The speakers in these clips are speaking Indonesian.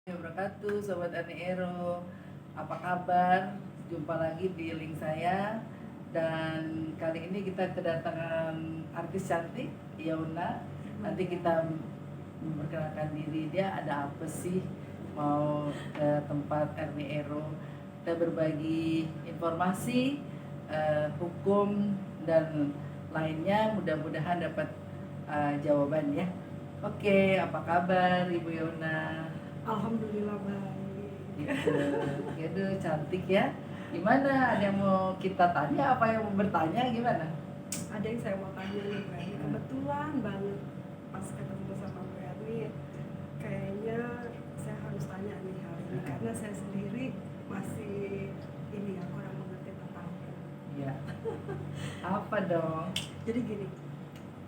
Wabarakatuh, Sobat Ero, apa kabar? Jumpa lagi di link saya. Dan kali ini kita kedatangan artis cantik, Yauna. Nanti kita memperkenalkan diri, dia ada apa sih mau ke tempat Ero. Kita berbagi informasi, hukum dan lainnya, mudah-mudahan dapat jawaban ya. Oke, apa kabar Ibu Yona? Alhamdulillah baik. Gitu. Gitu, cantik ya. Gimana? Ada yang mau kita tanya? Apa yang mau bertanya? Gimana? Ada yang saya mau tanya nih Bu Erni. Kebetulan banget pas ketemu sama Bu Erni, kayaknya saya harus tanya nih hal ini karena saya sendiri masih ini ya kurang mengerti tentang hukum. Iya. Apa dong? Jadi gini,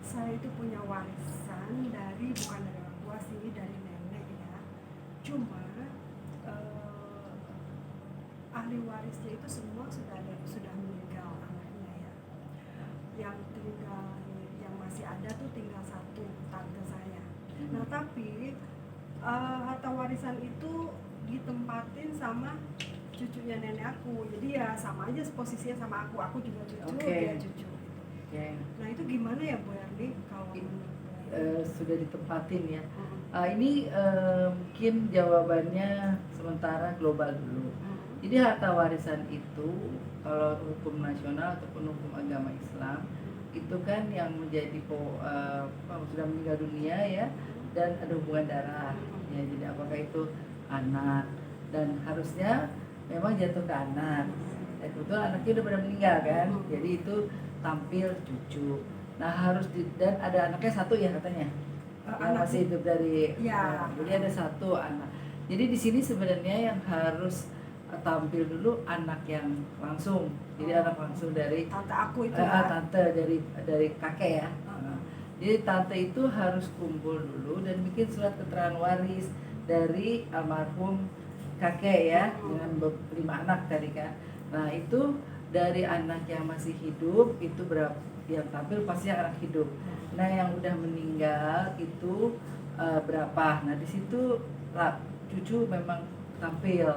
saya itu punya warisan bukan dari orang tua sih, dari nenek ya. Cuma ahli warisnya itu semua sudah meninggal anaknya ya. Yang masih ada tuh tinggal satu tante saya. Nah tapi harta warisan itu ditempatin sama cucunya nenek aku, jadi ya sama aja posisinya sama aku juga cucu, dia cucu gitu. Nah itu gimana ya Bu Erni kalau sudah ditempatin ya. Ini mungkin jawabannya sementara global dulu. Jadi harta warisan itu kalau hukum nasional ataupun hukum agama Islam itu kan yang menjadi sudah meninggal dunia ya, dan ada hubungan darah ya. Jadi apakah itu anak, dan harusnya memang jatuh ke anak. Kebetulan anaknya udah pada meninggal kan, jadi itu tampil cucu. Nah dan ada anaknya satu ya katanya, yang masih hidup dari ya. Jadi ada satu anak. Jadi di sini sebenarnya yang harus tampil dulu anak yang langsung. Jadi anak langsung dari tante aku itu tante dari kakek ya. Jadi tante itu harus kumpul dulu dan bikin surat keterangan waris dari almarhum kakek ya, dengan 5 anak tadi kan. Nah itu dari anak yang masih hidup itu berapa yang tampil, pasti anak hidup. Nah yang udah meninggal itu berapa. Nah di situ cucu memang tampil.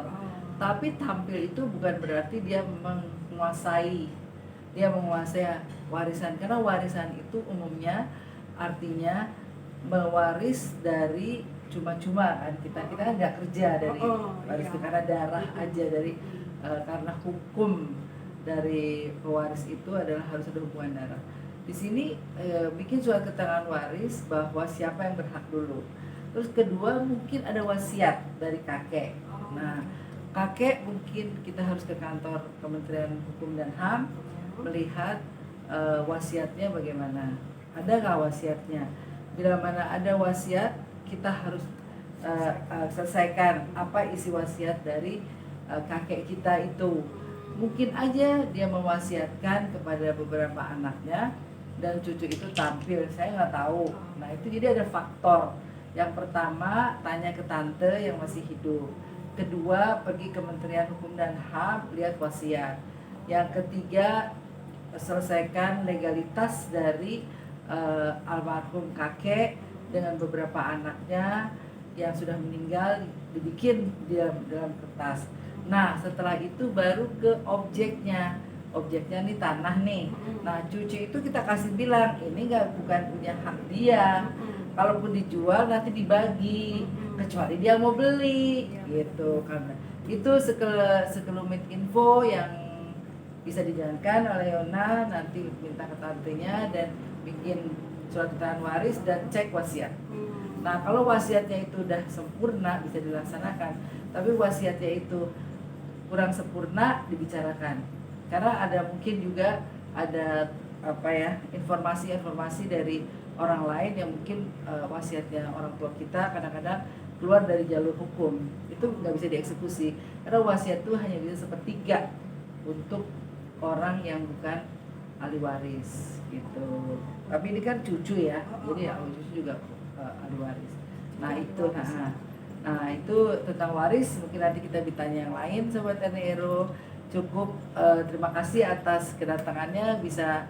Tapi tampil itu bukan berarti dia menguasai warisan, karena warisan itu umumnya artinya mewaris dari cuma-cuma kan, kita kan nggak kerja dari waris itu karena darah aja, dari karena hukum dari pewaris itu adalah harus ada hubungan darah. Di sini bikin surat keterangan waris bahwa siapa yang berhak dulu. Terus kedua mungkin ada wasiat dari kakek. Nah kakek mungkin kita harus ke kantor Kementerian Hukum dan HAM melihat wasiatnya bagaimana. Ada nggak wasiatnya? Bila mana ada wasiat, kita harus selesaikan apa isi wasiat dari kakek kita itu. Mungkin aja dia mewasiatkan kepada beberapa anaknya dan cucu itu tampil, saya nggak tahu. Nah itu jadi ada faktor. Yang pertama tanya ke tante yang masih hidup. Kedua pergi Kementerian Hukum dan HAM lihat wasiat. Yang ketiga selesaikan legalitas dari almarhum kakek dengan beberapa anaknya yang sudah meninggal, dibikin dalam kertas. Nah setelah itu baru ke objeknya nih tanah nih. Nah cucu itu kita kasih bilang ini bukan punya hak dia, kalaupun dijual nanti dibagi, kecuali dia mau beli gitu. Karena itu sekelumit info yang bisa dijalankan oleh Yona. Nanti minta ke tantenya dan bikin surat keterangan waris dan cek wasiat. Nah kalau wasiatnya itu udah sempurna bisa dilaksanakan, tapi wasiatnya itu kurang sempurna dibicarakan, karena ada mungkin juga ada informasi dari orang lain yang mungkin wasiatnya orang tua kita kadang-kadang keluar dari jalur hukum, itu nggak bisa dieksekusi karena wasiat itu hanya bisa sepertiga untuk orang yang bukan ahli waris gitu. Tapi ini kan cucu ya, jadi cucu juga ahli waris. Nah itu tentang waris, mungkin nanti kita ditanya yang lain Sobat Ero. Cukup terima kasih atas kedatangannya, bisa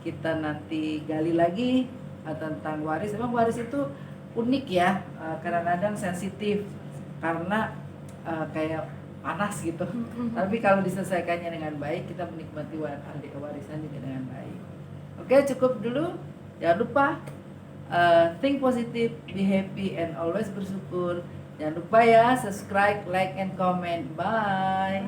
kita nanti gali lagi tentang waris. Memang waris itu unik ya, kadang-kadang sensitif karena kayak panas gitu. Tapi kalau diselesaikannya dengan baik, kita menikmati warisan juga dengan baik. Oke, cukup dulu. Jangan lupa think positive, be happy, and always bersyukur. Jangan lupa ya, subscribe, like, and comment. Bye.